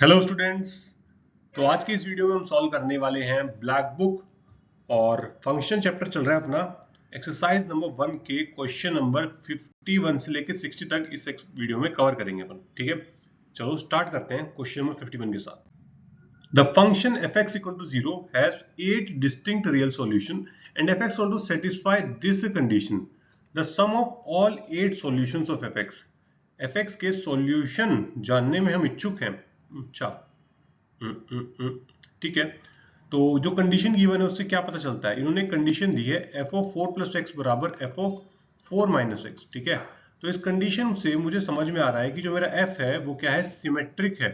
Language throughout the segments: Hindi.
Hello students. तो आज की इस वीडियो में हम सॉल्व करने वाले हैं ब्लैक बुक और फंक्शन चैप्टर चल रहा है अपना। एक्सरसाइज नंबर 1 के क्वेश्चन नंबर 51 से लेकर 60 तक इस वीडियो में कवर करेंगे अपन। ठीक है, चलो स्टार्ट करते हैं क्वेश्चन नंबर 51 के साथ। The function fx equal to 0 has 8 distinct real solution and fx want to satisfy this condition. The sum of all 8 solutions of fx के सॉल्यूशन जानने में हम इच्छुक हैं। अच्छा, ठीक है। तो जो कंडीशन गिवन है उससे क्या पता चलता है, इन्होंने कंडीशन दी है f ऑफ 4 प्लस एक्स बराबर f ऑफ 4 माइनस एक्स। ठीक है, तो इस कंडीशन से मुझे समझ में आ रहा है कि जो मेरा f है वो क्या है, सिमेट्रिक है,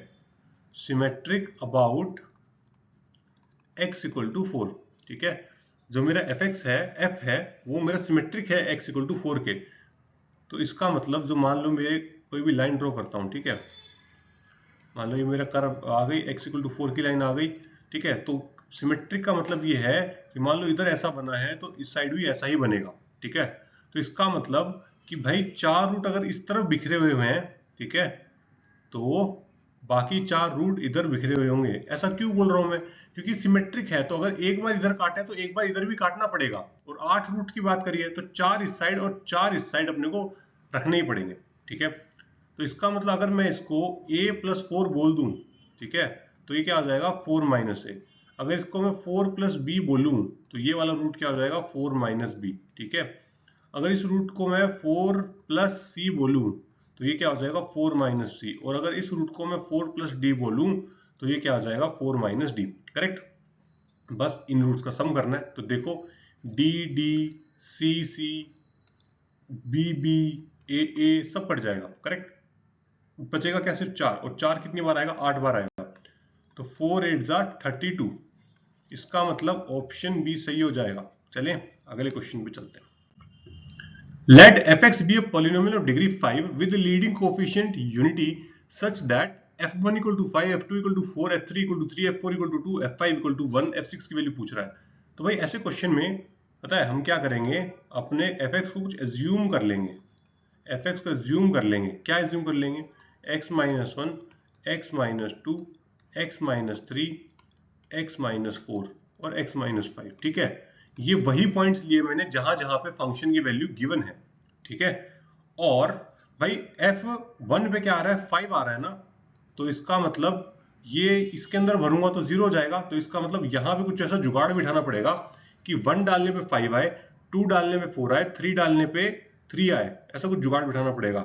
symmetric about x equal to 4। ठीक है, जो मेरा fx है, f है, वो मेरा सिमेट्रिक है x इक्वल टू 4 के। तो इसका मतलब जो मान लो मैं कोई भी लाइन ड्रॉ करता हूं, ठीक है, मान लो ये मेरा कर्व आ गई, x इक्वल टू 4 की लाइन आ गई। ठीक है, तो सिमेट्रिक का मतलब ये है कि मान लो इधर ऐसा बना है तो इस साइड भी ऐसा ही बनेगा। ठीक है, तो इसका मतलब कि भाई चार रूट अगर इस तरफ बिखरे हुए हैं, ठीक है, तो बाकी चार रूट इधर बिखरे हुए होंगे। ऐसा क्यों बोल रहा हूं मैं, क्योंकि सिमेट्रिक है तो अगर एक बार इधर काटे तो एक बार इधर भी काटना पड़ेगा। और 8 रूट की बात करिए तो 4 इस साइड और 4 इस साइड अपने को रखने ही पड़ेंगे। ठीक है, तो इसका मतलब अगर मैं इसको a प्लस 4 बोल दूं, ठीक है, तो ये क्या हो जाएगा 4 माइनस ए। अगर इसको मैं 4 प्लस बी बोलूं तो ये वाला रूट क्या हो जाएगा 4 माइनस बी। ठीक है, अगर इस रूट को मैं 4 प्लस सी बोलूं तो ये क्या हो जाएगा 4 माइनस सी। और अगर इस रूट को मैं 4 प्लस डी बोलूं तो ये क्या हो जाएगा 4 माइनस डी। करेक्ट, बस इन रूट्स का सम करना है। तो देखो डी डी, सी सी, बी बी, ए सब कट जाएगा। करेक्ट, बचेगा क्या सिर्फ 4, और 4 कितनी बार आएगा, 8 बार आएगा। तो 4 8 जा 32। इसका मतलब ऑप्शन बी सही हो जाएगा। चलिए अगले क्वेश्चन पे चलते हैं। Let fx be a polynomial of degree 5 with the leading coefficient unity such that f1 equal to 5, f2 equal to 4, f3 equal to 3, f4 equal to 2, f5 equal to 1, f6 की वैल्यू पूछ रहा है। तो भाई ऐसे क्वेश्चन में पता है हम क्या करेंगे, अपने fx को कुछ एज्यूम कर लेंगे। fx को एज्यूम कर लेंगे, क्या एज्यूम कर लेंगे, x minus 1, x minus 2, x minus 3, x minus 4 और x माइनस 5। ठीक है, ये वही पॉइंट्स लिए मैंने जहां जहां पे फंक्शन की वैल्यू गिवन है। ठीक है, और भाई f1 पे क्या आ रहा है, 5 आ रहा है ना, तो इसका मतलब ये इसके अंदर भरूंगा तो 0 हो जाएगा। तो इसका मतलब यहां पे कुछ ऐसा जुगाड़ बिठाना पड़ेगा कि 1 डालने पे 5 आए, 2 डालने पे 4 आए, 3 डालने पे 3 आए। ऐसा कुछ जुगाड़ बिठाना पड़ेगा।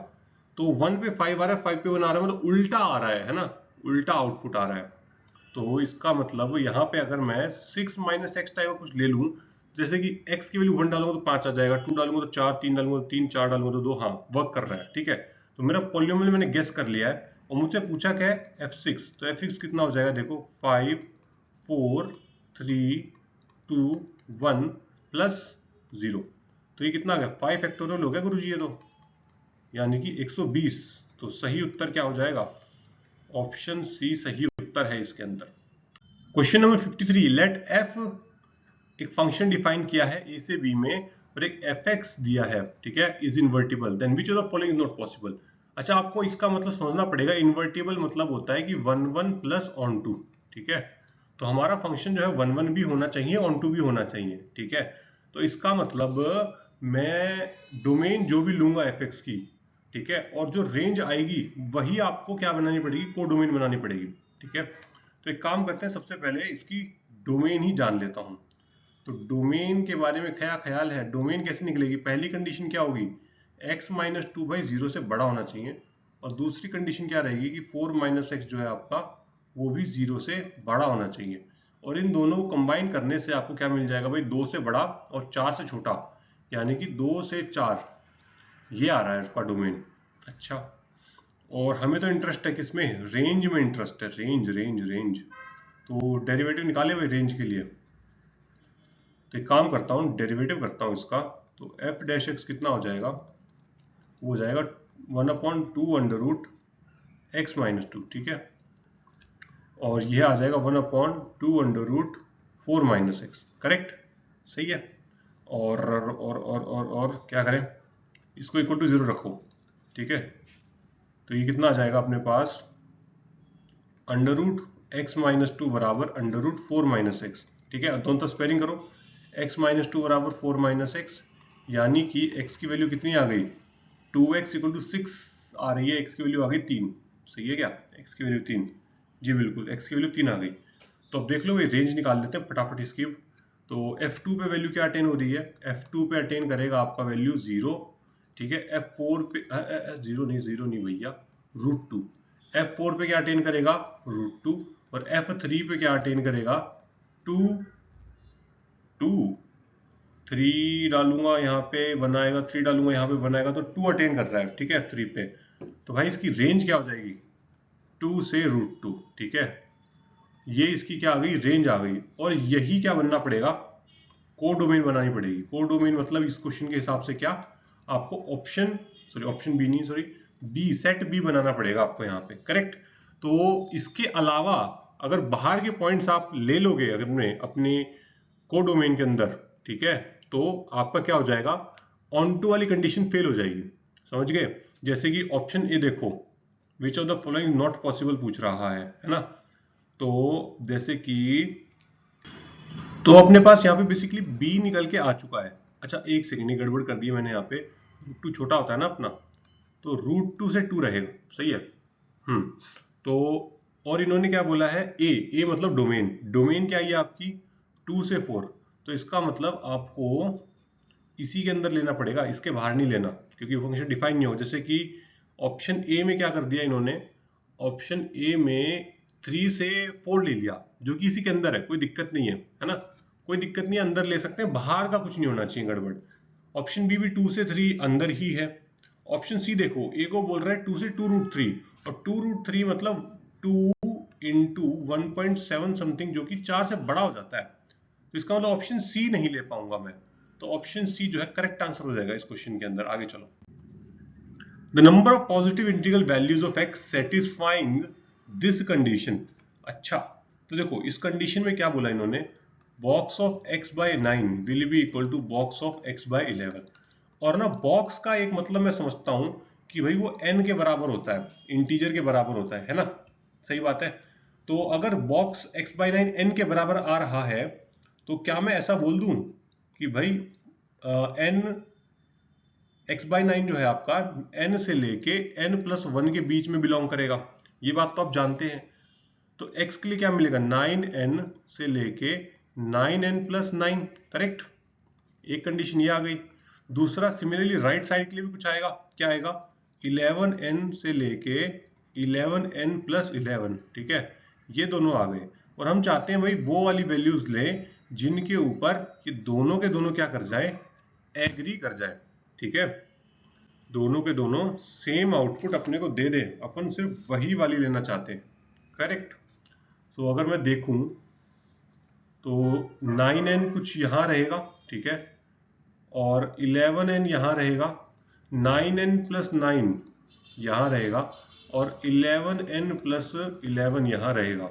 तो 1 पे 5 आ रहा है, 5 पे 1 आ रहा है, मतलब उल्टा आ रहा है ना, उल्टा आउटपुट आ रहा है। तो इसका मतलब यहाँ पे अगर मैं 6 माइनस एक्स टाइप का कुछ ले लूं, जैसे कि x की वैल्यू 1 डालूंगा तो 5 आ जाएगा, 2 डालूंगा तो 4, 3 डालूंगा तो 3, 4 डालूंगा तो 2। हाँ, वर्क कर रहा है। ठीक है, तो मेरा पॉलिनोमियल मैंने गेस कर लिया है और मुझसे पूछा क्या है f6। तो f6 कितना हो जाएगा, देखो 5 4 3 2 1 प्लस 0। तो ये कितना आ गया, 5 फैक्टोरियल हो गया गुरु जी ये तो, यानी कि 120। तो सही उत्तर क्या हो जाएगा, ऑप्शन सी सही उत्तर है इसके अंदर। क्वेश्चन नंबर 53, लेट f एक फंक्शन डिफाइन किया है a से b में और एक fx दिया है, ठीक है, is invertible, then which of the following is not possible. अच्छा, आपको इसका मतलब समझना पड़ेगा। इन्वर्टिबल मतलब होता है कि 1 1 प्लस ऑन टू। ठीक है, तो हमारा फंक्शन जो है 1 1 भी होना चाहिए, ऑन टू भी होना चाहिए। ठीक है, तो इसका मतलब मैं डोमेन जो भी लूंगा fx की, ठीक है, और जो रेंज आएगी वही आपको क्या बनानी पड़ेगी, को डोमेन बनानी पड़ेगी। ठीक है, तो एक काम करते हैं, सबसे पहले इसकी डोमेन ही जान लेता हूं। तो डोमेन के बारे में क्या ख्याल है, डोमेन कैसे निकलेगी, पहली कंडीशन क्या होगी, x माइनस 2 भाई 0 से बड़ा होना चाहिए। और दूसरी कंडीशन क्या रहेगी कि 4 माइनस एक्स जो है आपका, वो भी 0 से बड़ा होना चाहिए। और इन दोनों को कंबाइन करने से आपको क्या मिल जाएगा भाई, 2 से बड़ा और 4 से छोटा, यानी कि 2 से 4, ये आ रहा है उसका डोमेन। अच्छा, और हमें तो इंटरेस्ट है किसमें, रेंज में इंटरेस्ट है, रेंज रेंज रेंज। तो डेरिवेटिव निकाले हुए रेंज के लिए। तो एक काम करता हूँ, डेरिवेटिव करता हूँ इसका। तो एफ डैश एक्स कितना हो जाएगा, वो हो जाएगा 1/2 अंडर रूट एक्स माइनस 2। ठीक है, और यह आ जाएगा 1/2 under root 4 minus X. Correct, सही है। और क्या करें, इसको इक्वल टू 0 रखो। ठीक है, तो ये कितना आ जाएगा अपने पास, under root x minus two बराबर अंडर रूट 4 माइनस एक्स। ठीक है, दोनों तरफ स्क्वायरिंग करो, x माइनस टू बराबर 4 माइनस एक्स, यानी कि x की वैल्यू कितनी आ गई, 2x इक्वल टू 6 आ रही है, x की वैल्यू आ गई 3। सही है क्या, x की वैल्यू 3, जी बिल्कुल x की वैल्यू 3 आ गई। तो अब देख लो, ये रेंज निकाल लेते हैं फटाफट इसकी। तो F2 पे वैल्यू क्या अटेन हो रही है, F2 पे अटेन करेगा आपका वैल्यू 0। ठीक है, F4 पे 0 नहीं भैया, √2। F4 पे क्या अटेन करेगा, √2, और F3 पे क्या अटेन करेगा, 2 2 3 डालूंगा यहाँ पे 1 आएगा, 3 डालूंगा यहाँ पे 1 आएगा, तो 2 अटेन कर रहा है। ठीक है, F3 पे। तो भाई इसकी रेंज क्या हो जाएगी, 2 से √2। ठीक है, ये इसकी क्या आ गई, रेंज आ गई। और यही क्या बनना पड़ेगा, कोडोमेन बनानी पड़ेगी। कोडोमेन मतलब इस क्वेश्चन के हिसाब से क्या, आपको ऑप्शन बी नहीं, सॉरी बी, सेट बी बनाना पड़ेगा आपको यहाँ पे, करेक्ट। तो इसके अलावा अगर बाहर के पॉइंट्स आप ले लोगे अगर अपने कोडोमेन के अंदर, ठीक है, तो आपका क्या हो जाएगा, ऑन टू वाली कंडीशन फेल हो जाएगी। समझ गए, जैसे कि ऑप्शन ए देखो, विच of the following not possible पूछ रहा है ना। तो जैसे कि, तो अपने पास यहाँ पे बेसिकली बी निकल के आ चुका है। अच्छा एक सेकेंड, ये गड़बड़ कर दी मैंने यहाँ पे, √2 छोटा होता है ना अपना, तो √2 से 2 रहेगा, सही है। तो और इन्होंने क्या बोला है, ए मतलब डोमेन, डोमेन क्या है आपकी 2 से 4, तो इसका मतलब आपको इसी के अंदर लेना पड़ेगा, इसके बाहर नहीं लेना, क्योंकि फंक्शन डिफाइन नहीं हो। जैसे कि ऑप्शन ए में क्या कर दिया इन्होंने, ऑप्शन ए में 3 से 4 ले लिया, जो कि इसी के अंदर है, कोई दिक्कत नहीं है ना, कोई दिक्कत नहीं है, अंदर ले सकते हैं, बाहर का कुछ नहीं होना चाहिए गड़बड़। ऑप्शन बी भी 2 से 3 अंदर ही है। ऑप्शन सी देखो, ए को बोल रहा है 2 से 2√3, और 2√3 मतलब 2 इंटू 1.7 समथिंग, जो कि 4 से बड़ा हो जाता है। तो इसका मतलब ऑप्शन सी नहीं ले पाऊंगा मैं, तो ऑप्शन सी जो है करेक्ट आंसर हो जाएगा इस क्वेश्चन के अंदर। आगे चलो, the number of positive integral values of X satisfying this condition. अच्छा, तो देखो इस कंडीशन में क्या बोला इन्होंने, box of x by 9 will be equal to box of x by 11। और ना बॉक्स का एक मतलब मैं समझता हूं कि भाई वो n के बराबर होता है, इंटीजर के बराबर होता है ना, सही बात है। तो अगर बॉक्स x बाय 9 n के बराबर आ रहा है, तो क्या मैं ऐसा बोल दूं कि भाई n x बाई 9 जो है आपका n से लेके n+1 के बीच में बिलोंग करेगा, ये बात तो आप जानते हैं। तो x के लिए क्या मिलेगा, 9n से लेके 9n+9, करेक्ट। एक कंडीशन ये आ गई। दूसरा सिमिलरली राइट साइड के लिए भी कुछ आएगा, क्या आएगा, 11n से लेके 11n+11, ठीक है, ये दोनों आ गए। और हम चाहते हैं भाई वो वाली वैल्यूज लें जिनके ऊपर ये दोनों के दोनों क्या कर जाए, एग्री कर जाए, ठीक है, दोनों के दोनों सेम आउटपुट अपने को दे दे, अपन सिर्फ वही वाली लेना चाहते हैं, करेक्ट। तो अगर मैं देखूं तो 9n कुछ यहां रहेगा, ठीक है, और 11n यहां रहेगा, 9n+9 यहां रहेगा, और 11n+11 यहां रहेगा।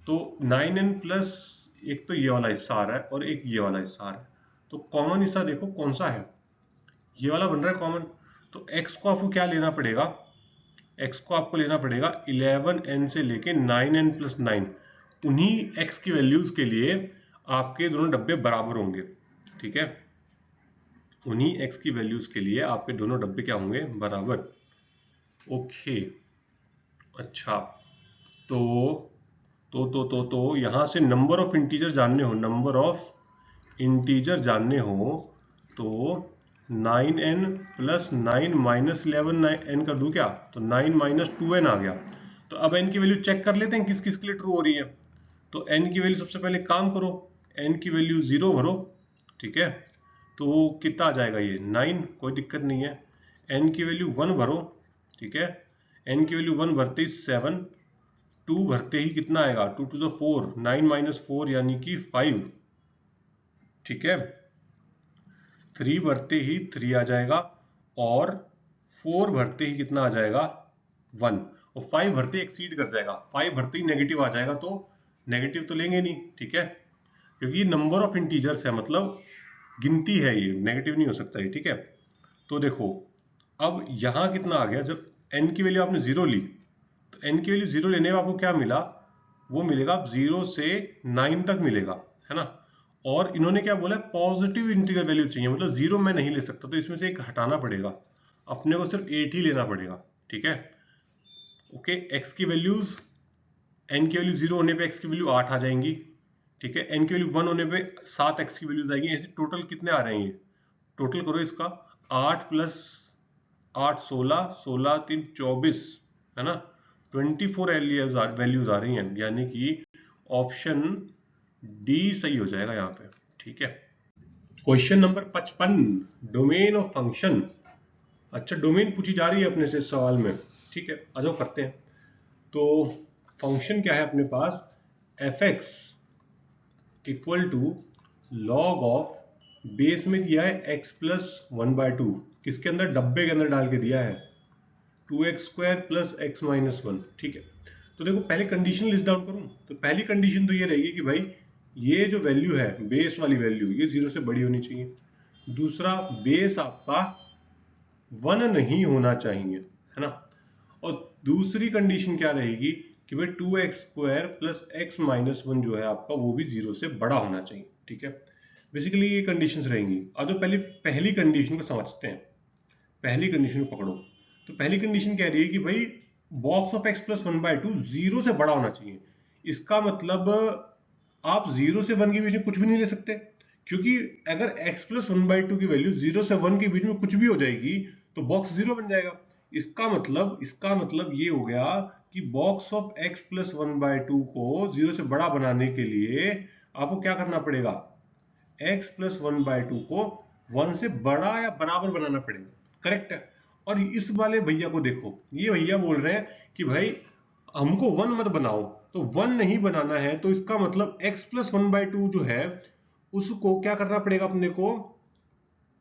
तो 9n प्लस, एक तो ये वाला हिस्सा आ रहा है और एक ये वाला हिस्सा आ रहा है, तो कॉमन हिस्सा देखो कौन सा है, ये वाला बन रहा है कॉमन। तो x को आपको क्या लेना पड़ेगा, x को आपको लेना पड़ेगा 11n से लेके 9n+9, उन्हीं x की वैल्यूज के लिए आपके दोनों डब्बे बराबर होंगे, ठीक है, उन्हीं x की वैल्यूज के लिए आपके दोनों डब्बे क्या होंगे, बराबर। ओके, अच्छा, तो यहां से नंबर ऑफ इंटीजर जानने हो, नंबर ऑफ इंटीजर जानने हो, तो 9n+9 -11n कर दूं क्या, तो 9 - 2n आ गया। तो अब n की वैल्यू चेक कर लेते हैं किस किस के लिए ट्रू हो रही है। तो n की वैल्यू सबसे पहले काम करो, n की वैल्यू 0 भरो, ठीक है, तो कितना आ जाएगा ये 9, कोई दिक्कत नहीं है। n की वैल्यू 1 भरो, ठीक है, n की वैल्यू 1 भरते ही 7, 2 भरते ही कितना आएगा, 2 to the 4, 9 - 4 यानी कि 5, ठीक है, 3 भरते ही 3 आ जाएगा, और 4 भरते ही कितना आ जाएगा, 1, और 5 भरते ही एक्सीड कर जाएगा, 5 भरते ही नेगेटिव आ जाएगा, तो नेगेटिव तो लेंगे नहीं, ठीक है, क्योंकि ये नंबर ऑफ इंटीजर्स है, मतलब गिनती है, ये नेगेटिव नहीं हो सकता है, ठीक है। तो देखो अब यहां कितना आ गया, जब n की वैल्यू आपने 0 ली, तो n की वैल्यू 0 लेने में आपको क्या मिला, वो मिलेगा 0 से 9 तक मिलेगा, है ना। और इन्होंने क्या बोला, पॉजिटिव इंटीग्रल वैल्यू चाहिए, मतलब 0 मैं नहीं ले सकता, तो इसमें से एक हटाना पड़ेगा, अपने को सिर्फ 8 ही लेना पड़ेगा, ठीक है। ओके, x की वैल्यूज, n की वैल्यू 0 होने पे x की वैल्यू 8 आ जाएंगी, ठीक है। n की वैल्यू 1 होने पे 7x की वैल्यूज आएंगी। ऐसे टोटल कितने आ रहे हैं, ये टोटल करो इसका, 8 प्लस 8 16, 16 3 24, है ना। 24 वैल्यूज आ रही हैं, यानी कि ऑप्शन डी सही हो जाएगा यहाँ पे, ठीक है। Question number 55, domain of function. अच्छा, डोमेन पूछी जा रही है अपने से सवाल में, ठीक है, आ जाओ करते हैं। तो फंक्शन क्या है अपने पास, f(x) equal to log of, base में दिया है x प्लस 1/2, किसके अंदर, डब्बे के अंदर डाल के दिया है 2x² प्लस x माइनस 1, ठीक है। तो देखो पहले कंडीशन लिस्ट डाउन करूं, तो पहली कंडीशन तो ये रहेगी कि भाई ये जो वैल्यू है, बेस वाली वैल्यू, ये 0 से बड़ी होनी चाहिए। दूसरा, बेस आपका 1 नहीं होना चाहिए, है ना। और दूसरी कंडीशन क्या रहेगी कि भाई 2x² प्लस x माइनस 1 जो है आपका, वो भी 0 से बड़ा होना चाहिए, ठीक है। बेसिकली ये कंडीशंस रहेंगी। अब जो पहली कंडीशन को समझते हैं, पहली कंडीशन को पकड़ो। तो पहली कंडीशन कह रही है कि भाई बॉक्स ऑफ x प्लस 1/2 0 से बड़ा होना चाहिए। इसका मतलब आप 0 से 1 के बीच में कुछ भी नहीं ले सकते, क्योंकि अगर x प्लस 1/2 की वैल्यू 0 से 1 के बीच में कुछ भी हो जाएगी तो बॉक्स 0 बन जाएगा। इसका मतलब ये हो गया कि बॉक्स ऑफ x प्लस 1/2 को 0 से बड़ा बनाने के लिए आपको क्या करना पड़ेगा, x प्लस 1/2 को 1 से बड़ा या बराबर बनाना पड़ेगा, करेक्ट है। और इस वाले भैया को देखो, ये भैया बोल रहे हैं कि भाई हमको 1 मत बनाओ, तो 1 नहीं बनाना है, तो इसका मतलब x प्लस 1/2 जो है उसको क्या करना पड़ेगा अपने को,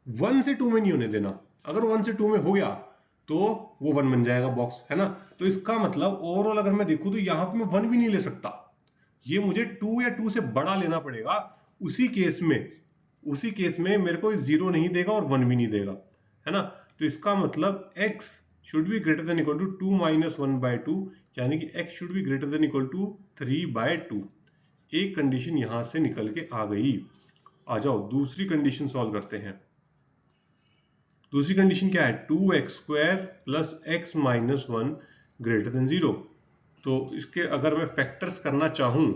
1 से 2 में नहीं होने देना। अगर 1 से 2 में हो गया तो वो 1 बन जाएगा बॉक्स, है ना। तो इसका मतलब ओवरऑल अगर मैं देखूं तो यहाँ पे मैं 1 भी नहीं ले सकता, ये मुझे 2 या 2 से बड़ा लेना पड़ेगा। उसी केस में मेरे को 0 नहीं देगा और 1 भी नहीं देगा, है ना। तो इसका मतलब x should be greater than equal to 2 minus 1/2, यानी कि x should be greater than equal to 3/2। एक कंडीशन यहां से निकल के आ गई। आ जाओ दूसरी कंडीशन सॉल्व करते हैं। दूसरी कंडीशन क्या है, 2x² plus x minus 1 greater than 0। तो इसके अगर मैं फैक्टर्स करना चाहूं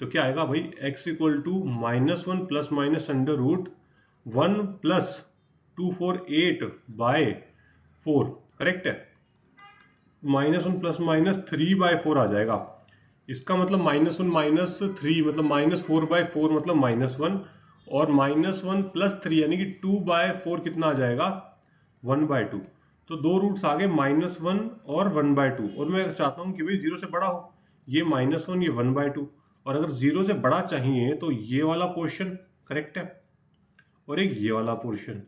तो क्या आएगा भाई, x equal to -1 plus minus under root 1 plus 248/4, correct है। -1 प्लस माइनस 3/4 आ जाएगा। इसका मतलब -1 माइनस 3 मतलब -4/4 मतलब -1, और -1 प्लस 3 यानी कि 2/4 कितना आ जाएगा, 1/2। तो दो रूट्स आ गए, -1 और 1/2। और मैं चाहता हूं कि भाई 0 से बड़ा हो, ये -1 ये 1/2, और अगर 0 से बड़ा चाहिए तो ये वाला पोर्शन, करेक्ट है, और एक ये वाला पोर्शन,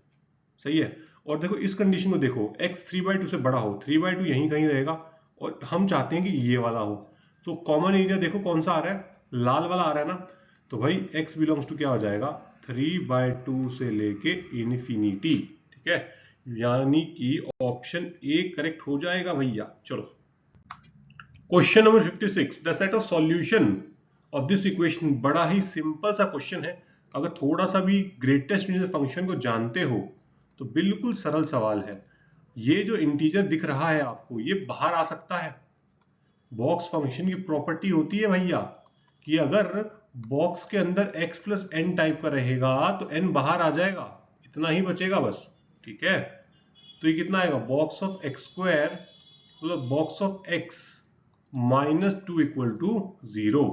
सही है। और देखो इस कंडीशन को देखो, x 3/2 से बड़ा हो, 3/2 यहीं कहीं रहेगा, और हम चाहते हैं कि ये वाला हो। तो कॉमन एरिया देखो कौन सा आ रहा है, लाल वाला आ रहा है ना। तो भाई x बिलोंग्स टू क्या हो जाएगा, 3/2 से लेके इन्फिनिटी, ठीक है। यानी कि ऑप्शन ए करेक्ट हो जाएगा भैया। चलो question number 56, the set of solution of this equation. बड़ा ही सिंपल सा क्वेश्चन है, अगर थोड़ा सा भी ग्रेटेस्ट फंक्शन को जानते हो तो बिल्कुल सरल सवाल है। ये जो इंटीजर दिख रहा है आपको, ये बाहर आ सकता है। बॉक्स फंक्शन की प्रॉपर्टी होती है भैया कि अगर बॉक्स के अंदर x प्लस एन टाइप का रहेगा तो n बाहर आ जाएगा, इतना ही बचेगा बस, ठीक है। तो ये कितना आएगा, बॉक्स ऑफ x² मतलब box of x -2 equal to 0,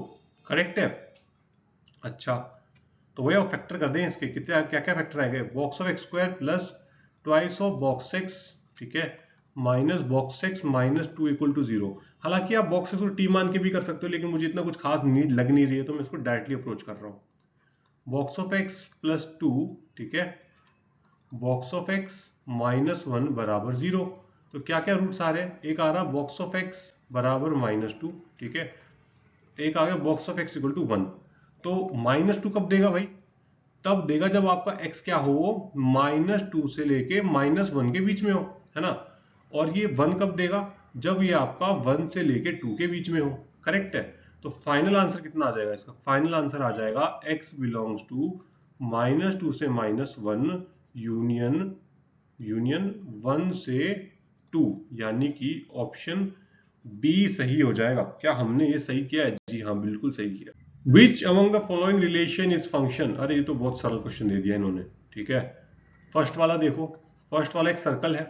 correct है। अच्छा, तो वही आप फैक्टर कर दें इसके, कितने क्या क्या फैक्टर आएंगे, box of x² plus twice of box x, ठीक है, minus box x -2 equal to 0। हालांकि आप बॉक्स x को t मान के भी कर सकते हो, लेकिन मुझे इतना कुछ खास नीड लग नहीं रही है, तो मैं इसको डायरेक्टली अप्रोच कर रहा हूँ। बॉक्स ऑफ x प्लस 2, ठीक है, बॉक्स ऑफ x -1 बराबर 0। तो क्या क्या रूट्स आ रहे हैं, एक आ रहा बॉक्स ऑफ x बराबर -2, ठीक है, एक आ गया box of x equal to 1। तो -2 कब देगा भाई, तब देगा जब आपका x क्या हो, -2 से लेके -1 के बीच में हो, है ना। और ये 1 कब देगा, जब ये आपका 1 से लेके 2 के बीच में हो। करेक्ट है। तो फाइनल आंसर कितना आ जाएगा इसका? फाइनल आंसर आ जाएगा x बिलोंग्स टू -2 से -1 यूनियन 1 से 2, यानी कि ऑप्शन बी सही हो जाएगा। क्या हमने ये सही किया है? जी हाँ, बिल्कुल सही किया। Which among the following relation is function? अरे ये तो बहुत सरल क्वेश्चन दे दिया इन्होंने। ठीक है, फर्स्ट वाला देखो, फर्स्ट वाला एक सर्कल है,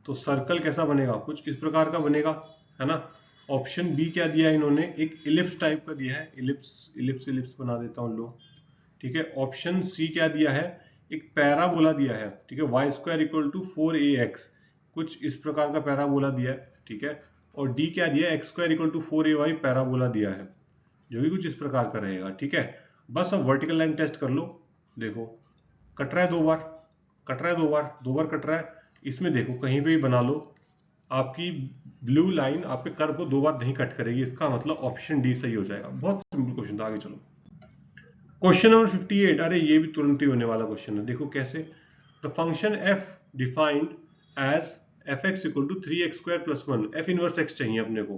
तो सर्कल कैसा बनेगा? कुछ इस प्रकार का बनेगा, है ना। ऑप्शन बी क्या दिया है इन्होंने? एक इलिप्स टाइप का दिया है, इलिप्स बना देता हूँ लो। ठीक है, ऑप्शन सी क्या दिया है? एक पैराबोला दिया है। ठीक है, Y square equal to 4ax, कुछ इस प्रकार का पैराबोला दिया है। ठीक है, और डी क्या दिया है? X square equal to 4ay parabola दिया है, जो कि कुछ इस प्रकार का रहेगा। ठीक है, बस अब वर्टिकल लाइन टेस्ट कर लो। देखो कट रहा है दो बार, कट रहा है दो बार कट रहा है। इसमें देखो कहीं पे भी बना लो, आपकी ब्लू लाइन आपके कर्व को दो बार नहीं कट करेगी। इसका मतलब ऑप्शन डी सही हो जाएगा। बहुत सिंपल क्वेश्चन था। आगे चलो, क्वेश्चन नंबर 58। अरे ये भी तुरंत ही होने वाला क्वेश्चन है। देखो कैसे, the function F defined as F X equal to 3x² + 1, F inverse X चाहिए अपने को।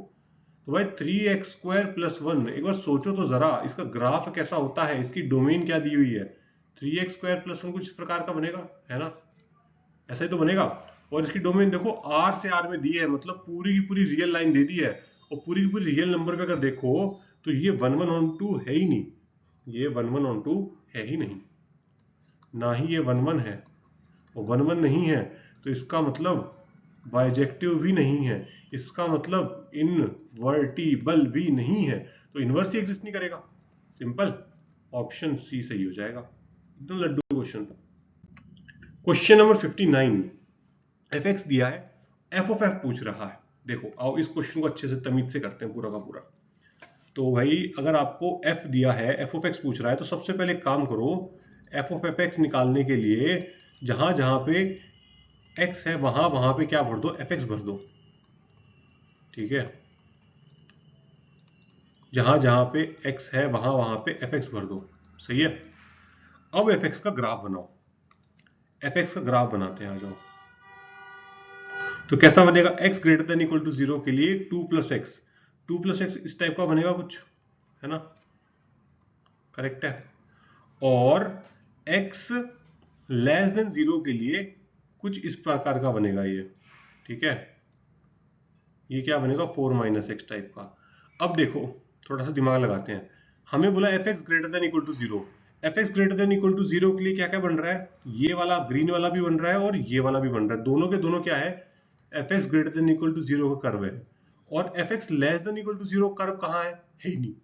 तो भाई 3x² + 1, एक बार सोचो तो जरा इसका ग्राफ कैसा होता है, इसकी डोमेन क्या दी हुई है। 3x² + 1 कुछ इस प्रकार का बनेगा, है ना, ऐसा ही तो बनेगा। और इसकी डोमेन देखो r से r में दी है, मतलब पूरी की पूरी रियल लाइन दे दी है। और पूरी की पूरी रियल नंबर पे अगर देखो तो ये 11/2 है ही नहीं, ये 11/2 है ही नहीं, ना ही ये 11 है और 11 नहीं है, तो इसका मतलब बाइजेक्टिव भी नहीं है, इसका मतलब इनवर्टिबल भी नहीं है, तो इनवर्स ही एग्जिस्ट नहीं करेगा। सिंपल, ऑप्शन सी सही हो जाएगा। एकदम लड्डू क्वेश्चन था। क्वेश्चन नंबर 59, एफ एक्स दिया है, एफ ऑफ एफ पूछ रहा है। देखो आओ इस क्वेश्चन को अच्छे से तमीज से करते हैं पूरा का पूरा। तो भाई अगर आपको एफ दिया है, एफ ऑफ एक्स पूछ रहा है, तो सबसे पहले काम करो, एफ ऑफ एफ एक्स निकालने के लिए जहां जहां पे एक्स है वहां पे क्या भर दो? एफ एक्स भर दो। ठीक है, जहां जहां पे एक्स है वहां पे एफ एक्स भर दो। सही है। अब एफ एक्स का ग्राफ बनाओ, एफ एक्स का ग्राफ बनाते हैं, आ जाओ। तो कैसा बनेगा? x greater than equal to 0 के लिए 2 + x, 2 + x इस टाइप का बनेगा कुछ, है ना, करेक्ट है। और x लेस देन 0 के लिए कुछ इस प्रकार का बनेगा ये। ठीक है, ये क्या बनेगा? 4 - x टाइप का। अब देखो थोड़ा सा दिमाग लगाते हैं, हमें बोला F X greater than equal to 0, F X greater than equal to 0 के लिए क्या क्या बन रहा है? ये वाला ग्रीन वाला भी बन रहा है और ये वाला भी बन रहा है, दोनों के दोनों क्या है? F X greater than equal to 0 का कर्व है। और F X less than equal to 0 curve कहाँ है? है ही नहीं,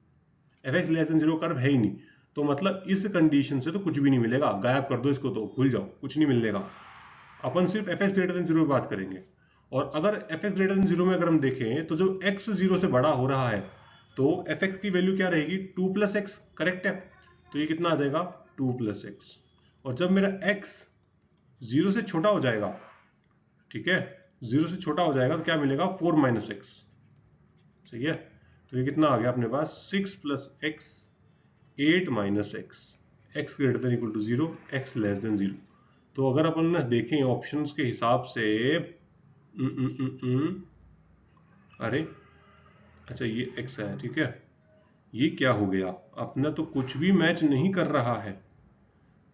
F X less than 0 curve है ही नहीं। तो मतलब इस कंडीशन से तो कुछ भी नहीं मिलेगा, गायब कर दो इसको, तो भूल जाओ, कुछ नहीं मिलेगा। अपन सिर्फ एफ एक्स ग्रेटर देन 0 की बात करेंगे। और अगर एफ एक्स ग्रेटर देन 0 में अगर हम देखें तो जब x 0 से बड़ा हो रहा है तो एफ एक्स की वैल्यू क्या रहेगी? 2 + x, करेक्ट है। तो ये कितना आ जाएगा? 2 + x। और जब मेरा x 0 से छोटा हो जाएगा, ठीक है, 0 से छोटा हो जाएगा, तो क्या मिलेगा? 4 - x। सही है। तो ये कितना आ गया अपने पास? 6 + x 8 - x, x greater than equal to 0, x less than 0। तो अगर अपन ना देखें ऑप्शंस के हिसाब से, अरे अच्छा ये x है, ठीक है, ये क्या हो गया? अपना तो कुछ भी मैच नहीं कर रहा है,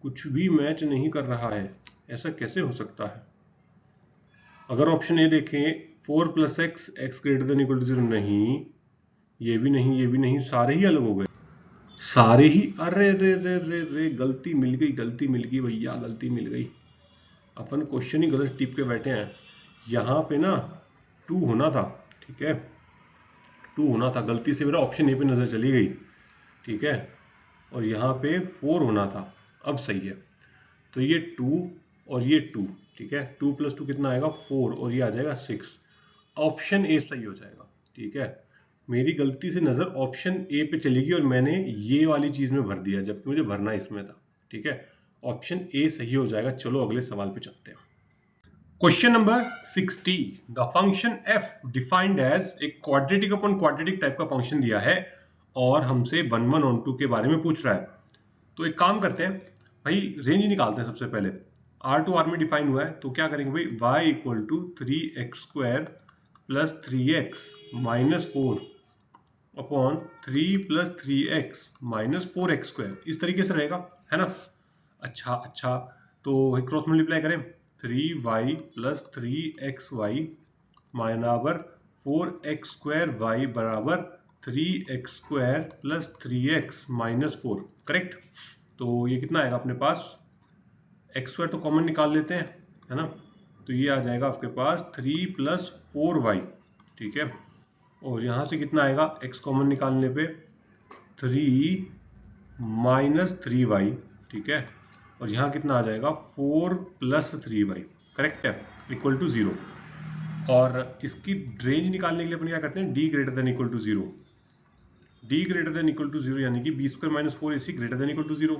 कुछ भी मैच नहीं कर रहा है, ऐसा कैसे हो सकता है? अगर ऑप्शन ए देखें 4 + x, x greater than equal to 0, नहीं, ये भी नहीं, ये भी नहीं, सारे ही अलग हो गए, सारे ही। अरे रे रे रे रे, गलती मिल गई, गलती मिल गई भैया, गलती मिल गई। अपन क्वेश्चन ही गलत टिप के बैठे हैं। यहाँ पे ना 2 होना था, ठीक है, 2 होना था, गलती से मेरा ऑप्शन ए पे नजर चली गई। ठीक है, और यहाँ पे 4 होना था, अब सही है। तो ये 2 और ये 2, ठीक है, 2 + 2 कितना आएगा? 4, और ये आ जाएगा 6। ऑप्शन ए सही हो जाएगा। ठीक है, मेरी गलती से नजर ऑप्शन ए पे चली गई और मैंने ये वाली चीज में भर दिया, जबकि मुझे भरना इसमें था। ठीक है, ऑप्शन ए सही हो जाएगा। चलो अगले सवाल पे चलते हैं। Question number 60, the function f defined as एक क्वाड्रेटिक अपॉन क्वाड्रेटिक टाइप का फंक्शन दिया है और हमसे 1/2 के बारे में पूछ रहा है। तो एक काम करते हैं भाई, रेंज निकालते हैं सबसे पहले। R to R में डिफाइन हुआ है, तो क्या करेंगे भाई? y = 3x² plus 3x minus 4 upon 3 plus 3x minus 4x square, इस तरीके से रहेगा, है ना। अच्छा, तो क्रॉस मल्टीप्लाई करें, 3y प्लस 3xy बराबर 4x स्क्वायर y बराबर 3x square plus 3x minus 4, correct. तो ये कितना आएगा अपने पास, x स्क्वायर तो कॉमन निकाल लेते हैं, है ना। तो ये आ जाएगा आपके पास 3 प्लस 4y, ठीक है। और यहाँ से कितना आएगा, x कॉमन निकालने पे 3 माइनस 3y, ठीक है। और यहाँ कितना आ जाएगा 4 प्लस 3y, करेक्ट है, इक्वल टू 0। और इसकी रेंज निकालने के लिए अपन क्या करते हैं, d greater than equal to 0, d greater than equal to 0 यानी कि B square minus 4ac greater than equal to 0,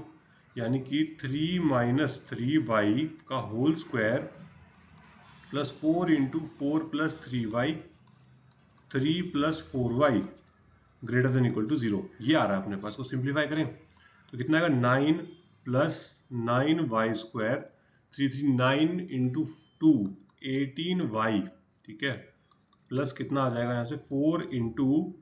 यानी कि 3 माइनस 3y का whole square plus 4 into 4 plus 3y 3 plus 4y greater than equal to 0, ये आ रहा है अपने पास। को सिंप्लीफाई करें तो कितना आएगा, 9 plus 9y square 339 into 2 18y, ठीक है, प्लस कितना आ जाएगा यहाँ से 4 इंटू,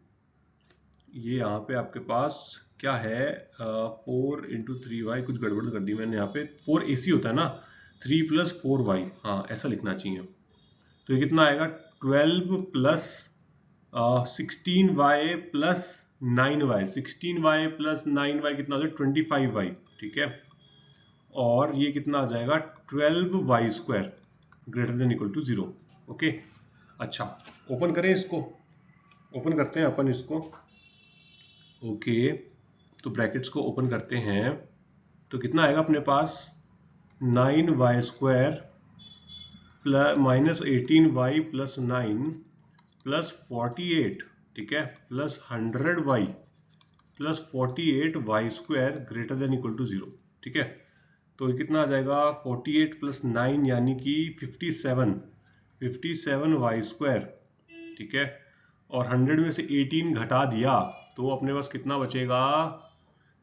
ये यहाँ पे आपके पास क्या है 4 इंटू 3y, कुछ गड़बड़ कर दी मैंने यहाँ पे, 4ac होता है ना, 3 प्लस 4y, हाँ ऐसा लिखना चाहिए। तो ये कितना आएगा 12 plus 16y plus 9y, 16y plus 9y कितना हो जाएगा 25y, ठीक है। और ये कितना आ जाएगा 12y square greater than equal to 0, okay. अच्छा, ओपन करें इसको, ओपन करते हैं अपन इसको, ओके। तो ब्रैकेट्स को ओपन करते हैं तो कितना आएगा अपने पास 9y square plus minus 18y plus 9 plus 48, ठीक है, plus 100y plus 48y square greater than equal to 0, ठीक है। तो ये कितना आ जाएगा 48 प्लस 9 यानी कि 57y स्क्वायर, ठीक है। और 100 में से 18 घटा दिया तो अपने पास कितना बचेगा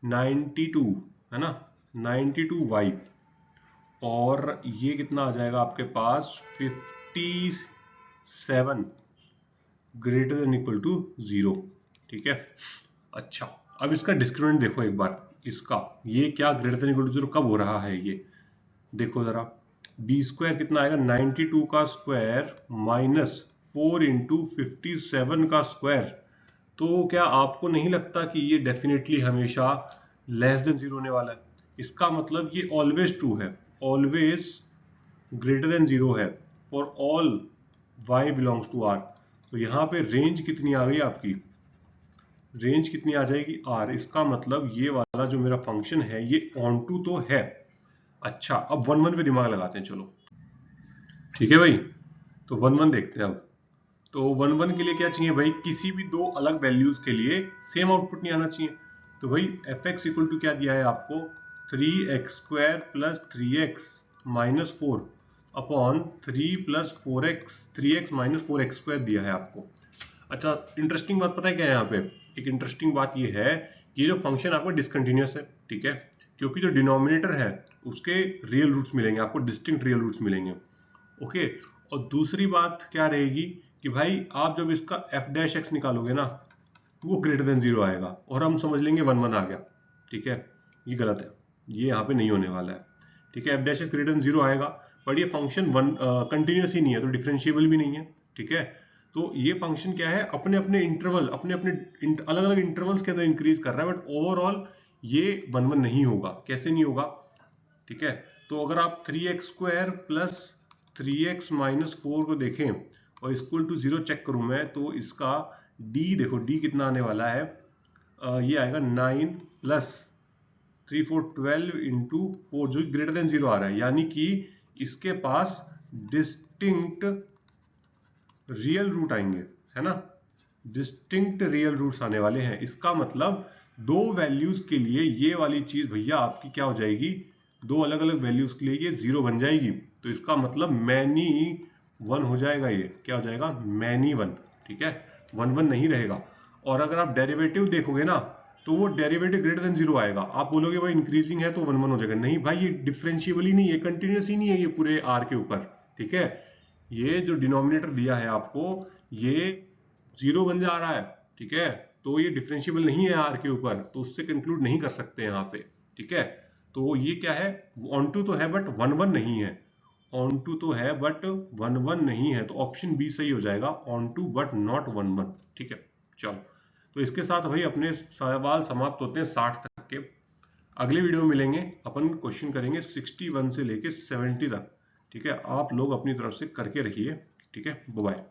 92, है ना, 92y। और ये कितना आ जाएगा आपके पास 57 ग्रेटर देन इक्वल टू 0, ठीक है। अच्छा, अब इसका डिस्क्रिमिनेंट देखो एक बार, इसका ये क्या ग्रेटर देन इक्वल टू 0 कब हो रहा है, ये देखो जरा, बी स्क्वायर कितना आएगा 92 का स्क्वायर माइनस 4 इंटू 57 का स्क्वायर। तो क्या आपको नहीं लगता कि ये डेफिनेटली हमेशा लेस देन 0 होने वाला है, इसका मतलब ये ऑलवेज ट्रू है, ऑलवेज ग्रेटर देन 0 है for all y belongs to r। तो यहाँ पे रेंज कितनी आ गई आपकी, रेंज कितनी आ जाएगी r, इसका मतलब ये वाला जो मेरा फंक्शन है ये ऑन टू तो है। अच्छा, अब 1 1 पे दिमाग लगाते हैं, चलो ठीक है भाई। तो 1 1 देखते हैं अब। तो 1 1 के लिए क्या चाहिए भाई, किसी भी दो अलग वैल्यूज के लिए सेम आउटपुट नहीं आना चाहिए। तो भाई fx इक्वल टू क्या दिया है आपको 3x square plus 3x minus 4 upon 3 plus 4x 3x minus 4x square दिया है आपको। अच्छा, इंटरेस्टिंग बात पता है क्या है यहाँ पे, एक इंटरेस्टिंग बात ये है कि ये जो फंक्शन आपको डिसकंटिन्यूअस है, ठीक है, क्योंकि जो डिनोमिनेटर है उसके रियल रूट्स मिलेंगे आपको, डिस्टिंक्ट रियल रूट्स मिलेंगे, ओके। और दूसरी बात क्या रहेगी कि भाई आप जब इसका f डैश x निकालोगे ना वो ग्रेटर देन 0 आएगा और हम समझ लेंगे 1 1 आ गया, ठीक है। ये गलत है, ये यहाँ पे नहीं होने वाला है, ठीक है। f dash x greater than 0 आएगा, बट ये फंक्शन कंटिन्यूअस ही नहीं है तो डिफरेंशिएबल भी नहीं है, ठीक है। तो ये फंक्शन क्या है, अपने अपने इंटरवल, अपने अपने अलग अलग इंटरवल्स के अंदर इंक्रीज कर रहा है, बट ओवरऑल ये 1 1 नहीं होगा। कैसे नहीं होगा, ठीक है। तो अगर आप 3x square plus 3x minus 4 को देखें और इक्वल टू 0 चेक करूं मैं, तो इसका d देखो, d कितना आने वाला है, ये आएगा 9 प्लस 3 4 12 इंटू 4 जो ग्रेटर देन 0 आ रहा है, यानी कि इसके पास डिस्टिंक्ट रियल रूट आएंगे, है ना, डिस्टिंक्ट रियल रूट्स आने वाले हैं। इसका मतलब दो वैल्यूज के लिए ये वाली चीज भैया आपकी क्या हो जाएगी, दो अलग अलग वैल्यूज के लिए ये 0 बन जाएगी। तो इसका मतलब मैनी 1 हो जाएगा, ये क्या हो जाएगा मैनी 1, ठीक है, 1 1 नहीं रहेगा। और अगर आप डेरिवेटिव देखोगे ना तो वो डेरिवेटिव ग्रेटर देन 0 आएगा। आप बोलोगे भाई इंक्रीजिंग है तो 1 1 हो जाएगा, नहीं भाई ये डिफरेंशिएबल ही नहीं है, कंटिन्यूस ही नहीं है ये पूरे r के ऊपर, ठीक है। ये जो डिनोमिनेटर दिया है आपको ये 0 बन जा रहा है, ठीक है, तो ये डिफरेंशिएबल नहीं है आर के ऊपर, तो उससे कंक्लूड नहीं कर सकते यहाँ पे, ठीक है। तो ये क्या है, ऑन टू तो है बट 1 1 नहीं है, ऑन टू तो है बट 1 1 नहीं है, तो ऑप्शन बी सही हो जाएगा, ऑन टू बट नॉट 1 1, ठीक है। चलो, तो इसके साथ भाई अपने सवाल समाप्त होते हैं 60 तक के। अगले वीडियो में मिलेंगे, अपन क्वेश्चन करेंगे 61 से लेके 70 तक, ठीक है। आप लोग अपनी तरफ से करके रखिए, ठीक है। बाय।